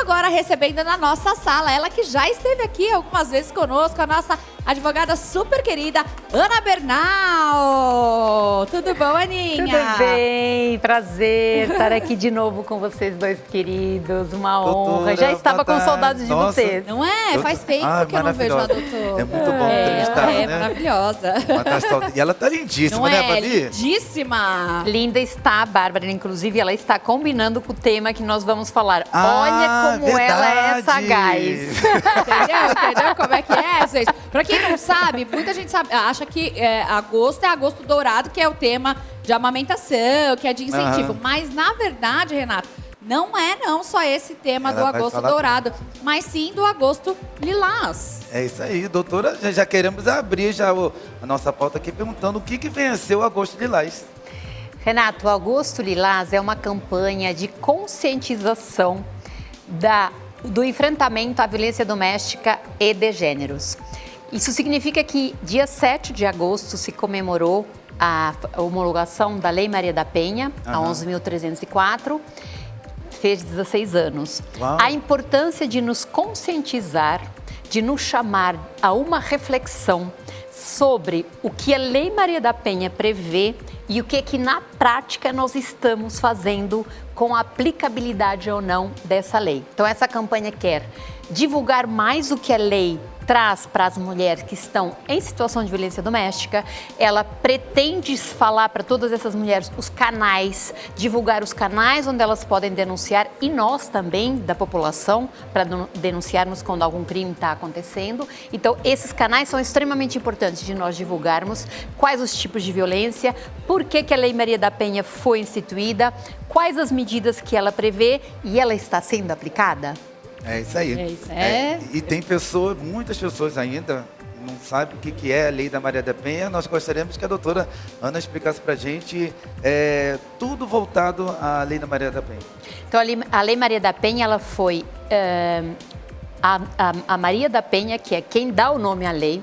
agora recebendo na nossa sala, ela que já esteve aqui algumas vezes conosco, a nossa advogada super querida, Ana Bernal. Tudo bom, Aninha? Tudo bem, prazer estar aqui de novo com vocês dois queridos, uma honra. Já estava com saudades de vocês. Não é? Faz tempo que eu não vejo a doutora. É muito bom entrevistar, né? É né? maravilhosa. E ela tá lindíssima, Não né, é? Babi? Lindíssima. Linda está a Bárbara, inclusive ela está combinando com o tema que nós vamos falar. Olha como ela é sagaz. Entendeu como é que é, gente? Pra quem não sabe, muita gente acha que agosto é agosto dourado, que é o tema de amamentação, que é de incentivo. Mas, na verdade, Renato, não é só esse tema do agosto dourado, mas sim do agosto lilás. É isso aí, doutora. Já queremos abrir a nossa pauta aqui perguntando o que vem a ser o agosto lilás. Renato, o Agosto Lilás é uma campanha de conscientização do enfrentamento à violência doméstica e de gêneros. Isso significa que dia 7 de agosto se comemorou a homologação da Lei Maria da Penha, a 11.304, fez 16 anos. Uau. A importância de nos conscientizar, de nos chamar a uma reflexão sobre o que a Lei Maria da Penha prevê e o que na prática nós estamos fazendo com a aplicabilidade ou não dessa lei. Então essa campanha quer divulgar mais o que a lei traz para as mulheres que estão em situação de violência doméstica. Ela pretende falar para todas essas mulheres os canais, divulgar os canais onde elas podem denunciar e nós também, da população, para denunciarmos quando algum crime está acontecendo. Então, esses canais são extremamente importantes de nós divulgarmos quais os tipos de violência, por que a Lei Maria da Penha foi instituída, quais as medidas que ela prevê e ela está sendo aplicada. É isso aí. E tem muitas pessoas ainda não sabem o que é a Lei da Maria da Penha. Nós gostaríamos que a doutora Ana explicasse para a gente tudo voltado à Lei da Maria da Penha. Então, a Lei Maria da Penha, ela foi a Maria da Penha, que é quem dá o nome à lei.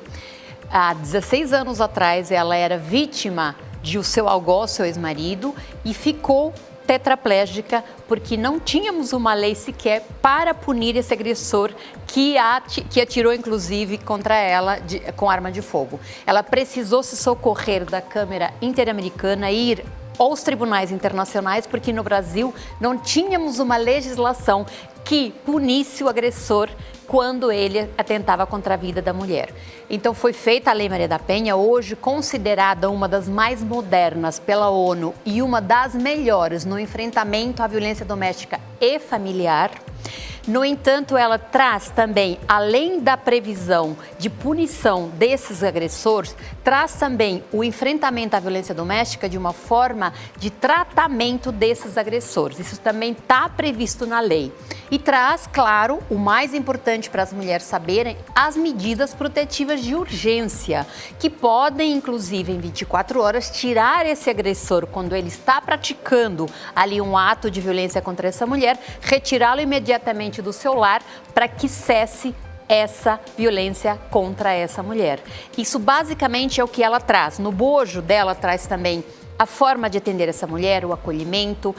Há 16 anos atrás, ela era vítima de o seu algoz, seu ex-marido, e ficou tetraplégica, porque não tínhamos uma lei sequer para punir esse agressor que atirou, inclusive, contra ela com arma de fogo. Ela precisou se socorrer da Câmara Interamericana e ir aos tribunais internacionais, porque no Brasil não tínhamos uma legislação que punisse o agressor quando ele atentava contra a vida da mulher. Então foi feita a Lei Maria da Penha, hoje considerada uma das mais modernas pela ONU e uma das melhores no enfrentamento à violência doméstica e familiar. No entanto, ela traz também, além da previsão de punição desses agressores, traz também o enfrentamento à violência doméstica de uma forma de tratamento desses agressores. Isso também está previsto na lei. E traz, claro, o mais importante para as mulheres saberem, as medidas protetivas de urgência, que podem, inclusive, em 24 horas, tirar esse agressor quando ele está praticando ali um ato de violência contra essa mulher, retirá-lo imediatamente do seu lar para que cesse essa violência contra essa mulher. Isso basicamente é o que ela traz. No bojo dela traz também a forma de atender essa mulher, o acolhimento,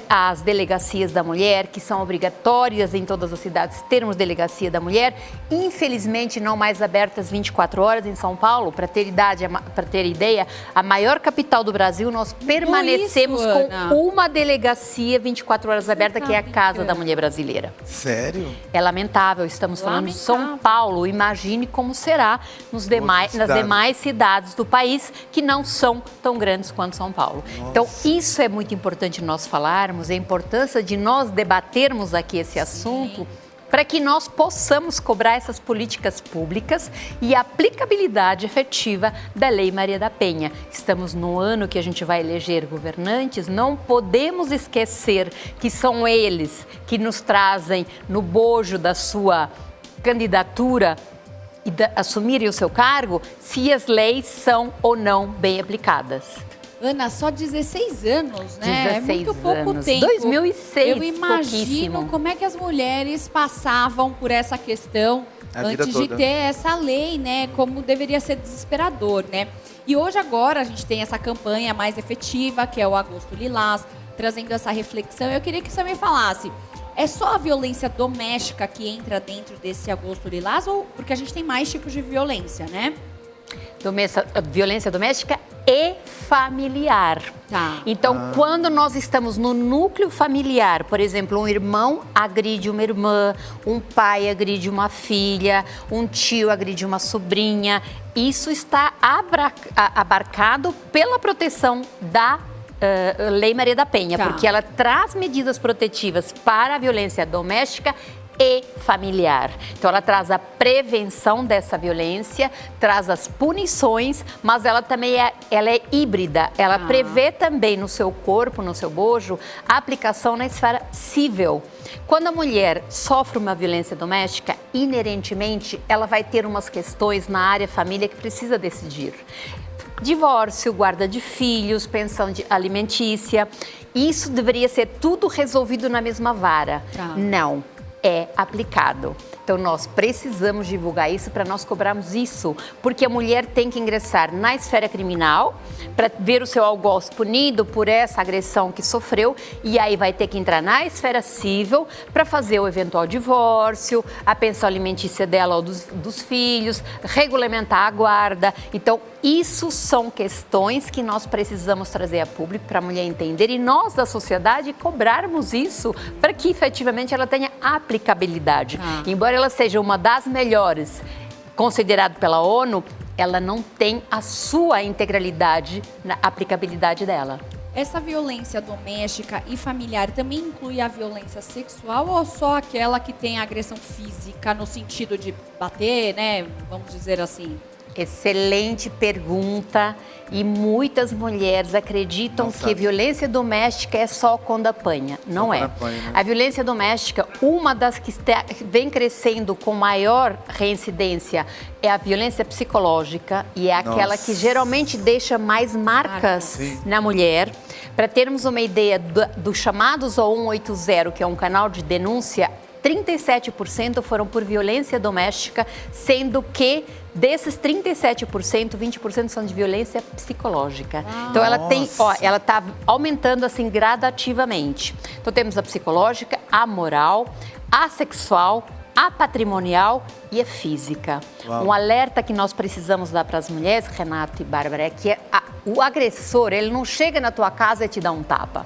as delegacias da mulher, que são obrigatórias em todas as cidades termos delegacia da mulher, infelizmente não mais abertas 24 horas em São Paulo. Para ter ideia, a maior capital do Brasil, nós permanecemos com uma delegacia 24 horas aberta, que é a Casa da Mulher Brasileira. Sério? É lamentável, estamos falando de São Paulo. Imagine como será nas demais cidades do país, que não são tão grandes quanto São Paulo. Nossa. Então, isso é muito importante nós falarmos, a importância de nós debatermos aqui esse assunto, para que nós possamos cobrar essas políticas públicas e a aplicabilidade efetiva da Lei Maria da Penha. Estamos no ano que a gente vai eleger governantes, não podemos esquecer que são eles que nos trazem no bojo da sua candidatura e assumirem o seu cargo, se as leis são ou não bem aplicadas. Ana, só 16 anos, né? 16 é muito pouco anos. tempo. 2006, eu imagino como é que as mulheres passavam por essa questão antes de ter essa lei, né? Como deveria ser desesperador, né? E hoje agora a gente tem essa campanha mais efetiva, que é o Agosto Lilás, trazendo essa reflexão. Eu queria que você me falasse, É só a violência doméstica que entra dentro desse agosto lilás? Ou porque a gente tem mais tipos de violência, né? Violência doméstica e familiar. Tá. Então, quando nós estamos no núcleo familiar, por exemplo, um irmão agride uma irmã, um pai agride uma filha, um tio agride uma sobrinha, isso está abarcado pela proteção da Lei Maria da Penha, porque ela traz medidas protetivas para a violência doméstica e familiar. Então, ela traz a prevenção dessa violência, traz as punições, mas ela também ela é híbrida. Ela prevê também no seu corpo, no seu bojo, a aplicação na esfera civil. Quando a mulher sofre uma violência doméstica, inerentemente, ela vai ter umas questões na área família que precisa decidir. Divórcio, guarda de filhos, pensão alimentícia. Isso deveria ser tudo resolvido na mesma vara. Não. É aplicado. Então, nós precisamos divulgar isso para nós cobrarmos isso, porque a mulher tem que ingressar na esfera criminal para ver o seu algoz punido por essa agressão que sofreu e aí vai ter que entrar na esfera civil para fazer o eventual divórcio, a pensão alimentícia dela ou dos filhos, regulamentar a guarda. Então, isso são questões que nós precisamos trazer a público para a mulher entender e nós da sociedade cobrarmos isso para que efetivamente ela tenha aplicabilidade. Embora ela seja uma das melhores, considerada pela ONU, ela não tem a sua integralidade na aplicabilidade dela. Essa violência doméstica e familiar também inclui a violência sexual ou só aquela que tem agressão física no sentido de bater, né? Vamos dizer assim. Excelente pergunta. E muitas mulheres acreditam que violência doméstica é só quando apanha. Não é. A violência doméstica, uma das que vem crescendo com maior reincidência é a violência psicológica e é aquela que geralmente deixa mais marcas na mulher. Para termos uma ideia do chamados 180, que é um canal de denúncia, 37% foram por violência doméstica, sendo que desses 37%, 20% são de violência psicológica. Então ela está aumentando assim gradativamente. Então temos a psicológica, a moral, a sexual, a patrimonial e a física. Um alerta que nós precisamos dar para as mulheres, Renato e Bárbara, é que o agressor, ele não chega na tua casa e te dá um tapa.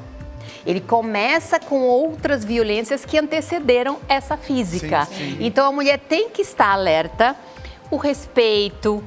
Ele começa com outras violências que antecederam essa física. Então, a mulher tem que estar alerta, o respeito,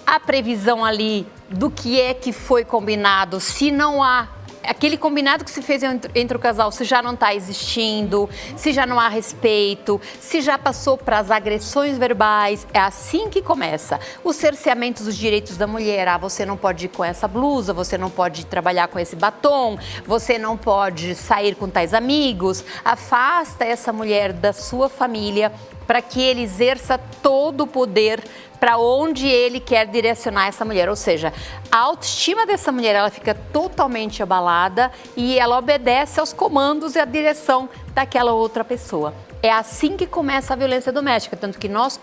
a previsão ali do que é que foi combinado, se não há aquele combinado que se fez entre o casal, se já não está existindo, se já não há respeito, se já passou para as agressões verbais, é assim que começa. O cerceamento dos direitos da mulher, você não pode ir com essa blusa, você não pode trabalhar com esse batom, você não pode sair com tais amigos, afasta essa mulher da sua família para que ele exerça todo o poder para onde ele quer direcionar essa mulher. Ou seja, a autoestima dessa mulher ela fica totalmente abalada e ela obedece aos comandos e à direção daquela outra pessoa. É assim que começa a violência doméstica, tanto que nós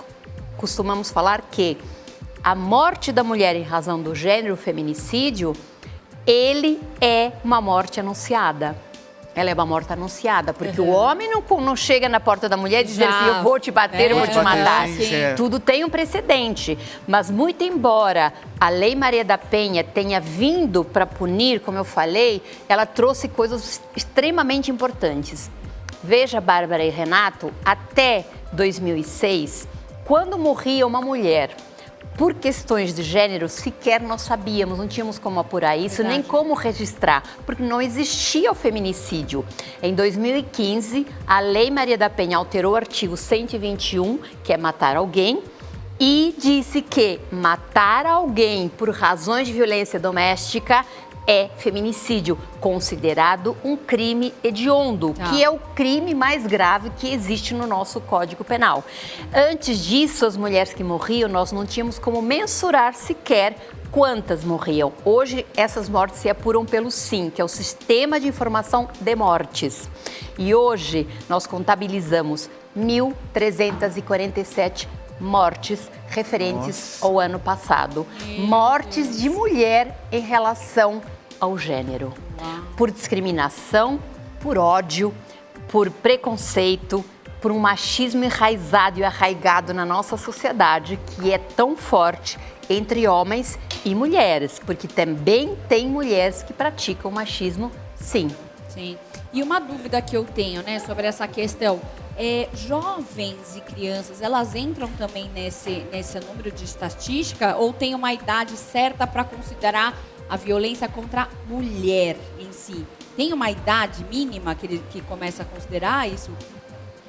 costumamos falar que a morte da mulher em razão do gênero, o feminicídio, ele é uma morte anunciada. Ela é uma morte anunciada, porque o homem não chega na porta da mulher e diz assim, eu vou te bater, eu vou te matar. Tudo tem um precedente, mas muito embora a Lei Maria da Penha tenha vindo para punir, como eu falei, ela trouxe coisas extremamente importantes. Veja, Bárbara e Renato, até 2006, quando morria uma mulher por questões de gênero, sequer nós sabíamos, não tínhamos como apurar isso, nem como registrar, porque não existia o feminicídio. Em 2015, a Lei Maria da Penha alterou o artigo 121, que é matar alguém, e disse que matar alguém por razões de violência doméstica é feminicídio, considerado um crime hediondo, que é o crime mais grave que existe no nosso Código Penal. Antes disso, as mulheres que morriam, nós não tínhamos como mensurar sequer quantas morriam. Hoje, essas mortes se apuram pelo SIM, que é o Sistema de Informação de Mortes. E hoje, nós contabilizamos 1.347 mortes referentes ao ano passado. Mortes de mulher em relação ao gênero. Por discriminação, por ódio, por preconceito, por um machismo enraizado e arraigado na nossa sociedade, que é tão forte entre homens e mulheres, porque também tem mulheres que praticam machismo, sim. Sim. E uma dúvida que eu tenho, né, sobre essa questão, jovens e crianças, elas entram também nesse número de estatística ou tem uma idade certa para considerar a violência contra a mulher em si? Tem uma idade mínima que começa a considerar isso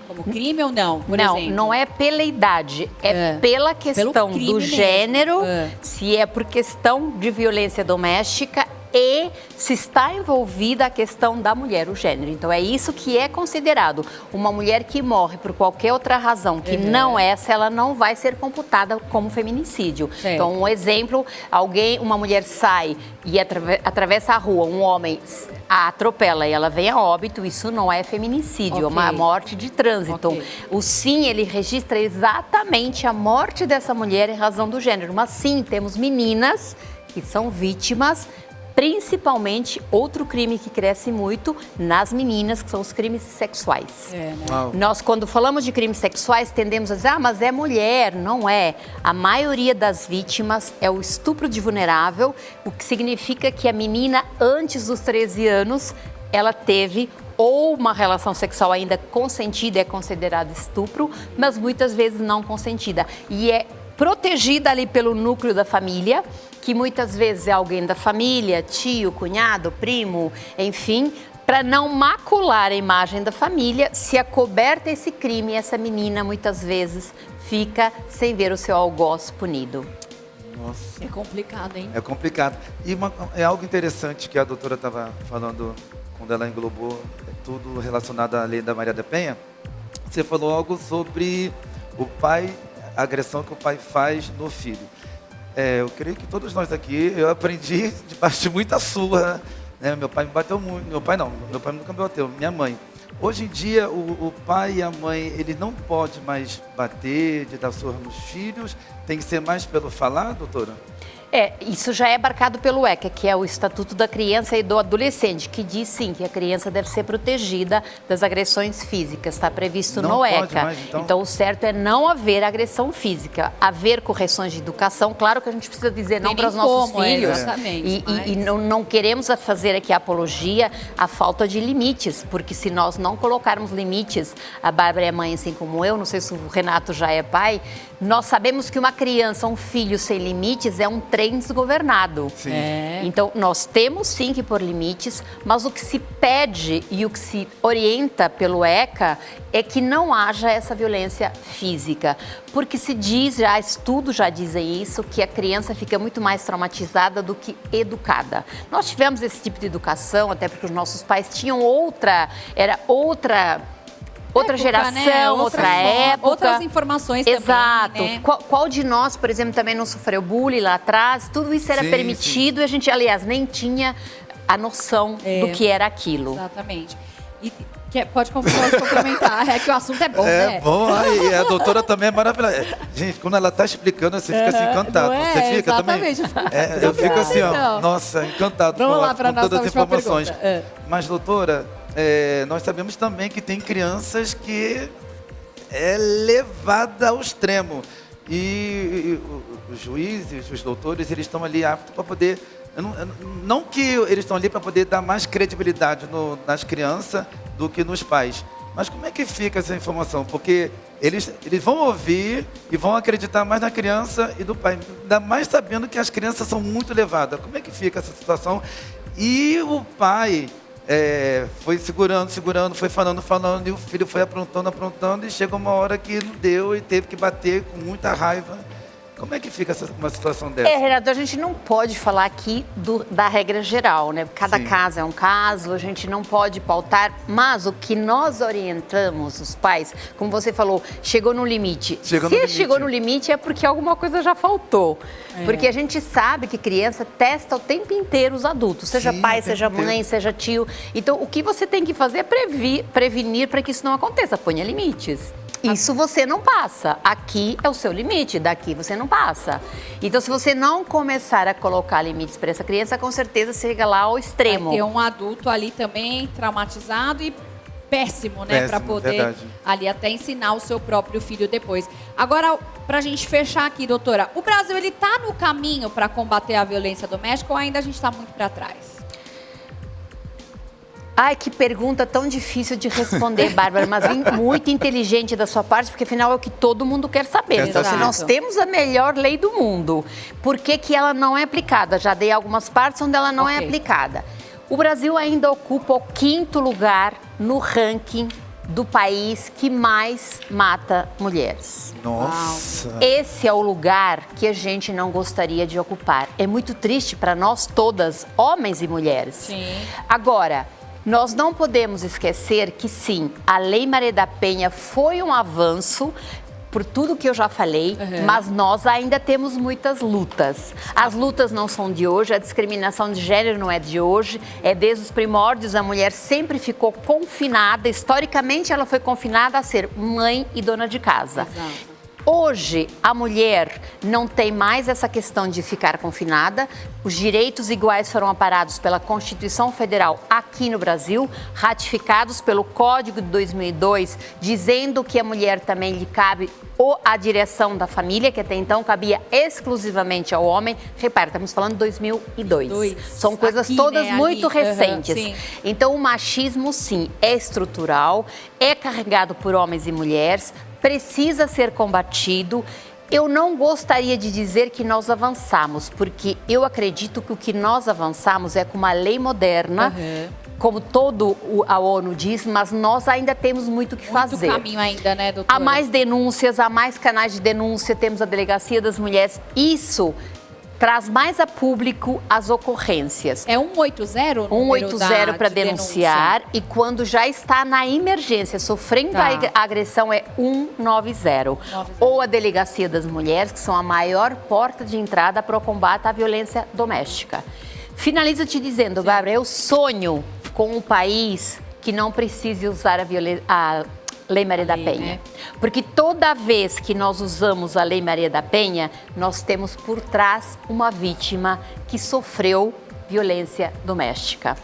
como crime ou não, por exemplo? Não é pela idade, é pela questão do gênero, se é por questão de violência doméstica e se está envolvida a questão da mulher, o gênero. Então é isso que é considerado. Uma mulher que morre por qualquer outra razão que não essa, ela não vai ser computada como feminicídio. Certo. Então um exemplo, uma mulher sai e atravessa a rua, um homem a atropela e ela vem a óbito, isso não é feminicídio, é uma morte de trânsito. O sim, ele registra exatamente a morte dessa mulher em razão do gênero. Mas sim, temos meninas que são vítimas, principalmente outro crime que cresce muito nas meninas, que são os crimes sexuais. Nós, quando falamos de crimes sexuais, tendemos a dizer, mas é mulher. Não é. A maioria das vítimas é o estupro de vulnerável, o que significa que a menina, antes dos 13 anos, ela teve ou uma relação sexual ainda consentida, é considerado estupro, mas muitas vezes não consentida. E é protegida ali pelo núcleo da família, que muitas vezes é alguém da família, tio, cunhado, primo, enfim, para não macular a imagem da família, se acoberta esse crime, essa menina muitas vezes fica sem ver o seu algoz punido. Nossa. É complicado, hein? É complicado. E é algo interessante que a doutora estava falando quando ela englobou tudo relacionado à lei da Maria da Penha. Você falou algo sobre o pai, a agressão que o pai faz no filho. Eu creio que todos nós aqui, eu aprendi debaixo de muita surra, né? Meu pai me bateu muito, meu pai nunca me bateu, minha mãe. Hoje em dia, o pai e a mãe, ele não pode mais bater, de dar surra nos filhos, tem que ser mais pelo falar, doutora? Isso já é marcado pelo ECA, que é o Estatuto da Criança e do Adolescente, que diz sim que a criança deve ser protegida das agressões físicas, está previsto no ECA. Mais, então o certo é não haver agressão física, haver correções de educação, claro que a gente precisa dizer não para os nossos filhos. E não queremos fazer aqui a apologia à falta de limites, porque se nós não colocarmos limites, a Bárbara é mãe assim como eu, não sei se o Renato já é pai, nós sabemos que uma criança, um filho sem limites é um trem desgovernado. Sim. Então, nós temos sim que pôr limites, mas o que se pede e o que se orienta pelo ECA é que não haja essa violência física. Porque se diz, estudos já dizem isso, que a criança fica muito mais traumatizada do que educada. Nós tivemos esse tipo de educação, até porque os nossos pais tinham outra geração, né? outra época. Outras informações Exato. também, né? Qual de nós, por exemplo, também não sofreu bullying lá atrás? Tudo isso era permitido e a gente, aliás, nem tinha a noção do que era aquilo. Exatamente. E pode complementar, é que o assunto é bom, né? É bom, e a doutora também é maravilhosa. Gente, quando ela está explicando, você fica assim, encantado. Você fica exatamente. também? Eu fico assim, nossa, encantado com todas as informações. Mas, doutora, nós sabemos também que tem crianças que é levada ao extremo. E os juízes, os doutores, eles estão ali aptos para poder... Não que eles estão ali para poder dar mais credibilidade nas crianças do que nos pais. Mas como é que fica essa informação? Porque eles vão ouvir e vão acreditar mais na criança e do pai. Ainda mais sabendo que as crianças são muito levadas. Como é que fica essa situação? E o pai... foi segurando, foi falando, e o filho foi aprontando, e chegou uma hora que não deu e teve que bater com muita raiva. Como é que fica uma situação dessa? Renato, a gente não pode falar aqui da regra geral, né? Cada caso é um caso, a gente não pode pautar, mas o que nós orientamos os pais, como você falou, chegou no limite. Chegou no limite é porque alguma coisa já faltou. Porque a gente sabe que criança testa o tempo inteiro os adultos, seja pai, seja mãe, seja tio. Então, o que você tem que fazer é prevenir para que isso não aconteça. Ponha limites. Isso você não passa. Aqui é o seu limite, daqui você não passa. Então, se você não começar a colocar limites para essa criança, com certeza chega lá ao extremo. Vai ter um adulto ali também traumatizado e péssimo, né? Para poder verdade. ali até ensinar o seu próprio filho depois. Agora, pra gente fechar aqui, doutora, o Brasil, ele tá no caminho para combater a violência doméstica ou ainda a gente tá muito para trás? Ai, que pergunta tão difícil de responder, Bárbara, mas muito inteligente da sua parte, porque afinal é o que todo mundo quer saber. Então, se nós temos a melhor lei do mundo, por que que ela não é aplicada? Já dei algumas partes onde ela não é aplicada. O Brasil ainda ocupa o 5º lugar no ranking do país que mais mata mulheres. Nossa! Esse é o lugar que a gente não gostaria de ocupar. É muito triste para nós todas, homens e mulheres. Sim. Agora, nós não podemos esquecer que sim, a Lei Maria da Penha foi um avanço por tudo que eu já falei, mas nós ainda temos muitas lutas. As lutas não são de hoje, a discriminação de gênero não é de hoje, é desde os primórdios, a mulher sempre ficou confinada, historicamente ela foi confinada a ser mãe e dona de casa. Exato. Hoje, a mulher não tem mais essa questão de ficar confinada. Os direitos iguais foram amparados pela Constituição Federal aqui no Brasil, ratificados pelo Código de 2002, dizendo que a mulher também lhe cabe a direção da família, que até então cabia exclusivamente ao homem. Repara, estamos falando de 2002. São coisas aqui, todas muito recentes. Então, o machismo, sim, é estrutural, é carregado por homens e mulheres, precisa ser combatido. Eu não gostaria de dizer que nós avançamos, porque eu acredito que o que nós avançamos é com uma lei moderna, como a ONU diz, mas nós ainda temos muito o que fazer. Muito caminho ainda, né, doutora? Há mais denúncias, há mais canais de denúncia, temos a Delegacia das Mulheres. Isso traz mais a público as ocorrências. É 180? 180 para denunciar, e quando já está na emergência, sofrendo a agressão, é 190. Ou a Delegacia das Mulheres, que são a maior porta de entrada para o combate à violência doméstica. Finalizo te dizendo, Bárbara, eu sonho com um país que não precise usar a Lei Maria da Penha. Né? Porque toda vez que nós usamos a Lei Maria da Penha, nós temos por trás uma vítima que sofreu violência doméstica.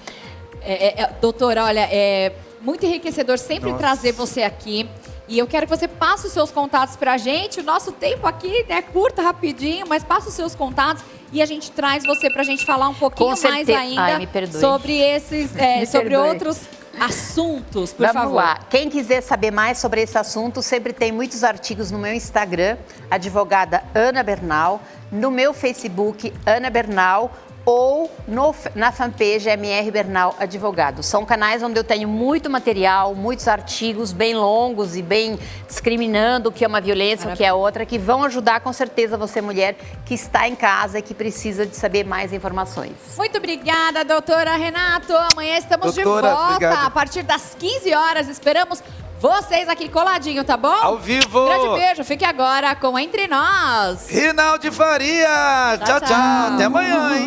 Doutora, olha, é muito enriquecedor sempre trazer você aqui. E eu quero que você passe os seus contatos pra gente. O nosso tempo aqui é curto, rapidinho, mas passa os seus contatos e a gente traz você pra gente falar um pouquinho mais ainda sobre esses, sobre outros assuntos, por favor. Vamos lá. Quem quiser saber mais sobre esse assunto, sempre tem muitos artigos no meu Instagram, advogada Ana Bernal, no meu Facebook, Ana Bernal, ou na fanpage MR Bernal Advogado. São canais onde eu tenho muito material, muitos artigos bem longos e bem discriminando o que é uma violência, o que é outra, que vão ajudar com certeza você, mulher, que está em casa e que precisa de saber mais informações. Muito obrigada, doutora Renato. Amanhã estamos de volta a partir das 15 horas. Esperamos vocês aqui coladinho, tá bom? Ao vivo. Grande beijo. Fique agora com Entre Nós. Rinaldi Faria. Tchau, tchau. Até amanhã, hein?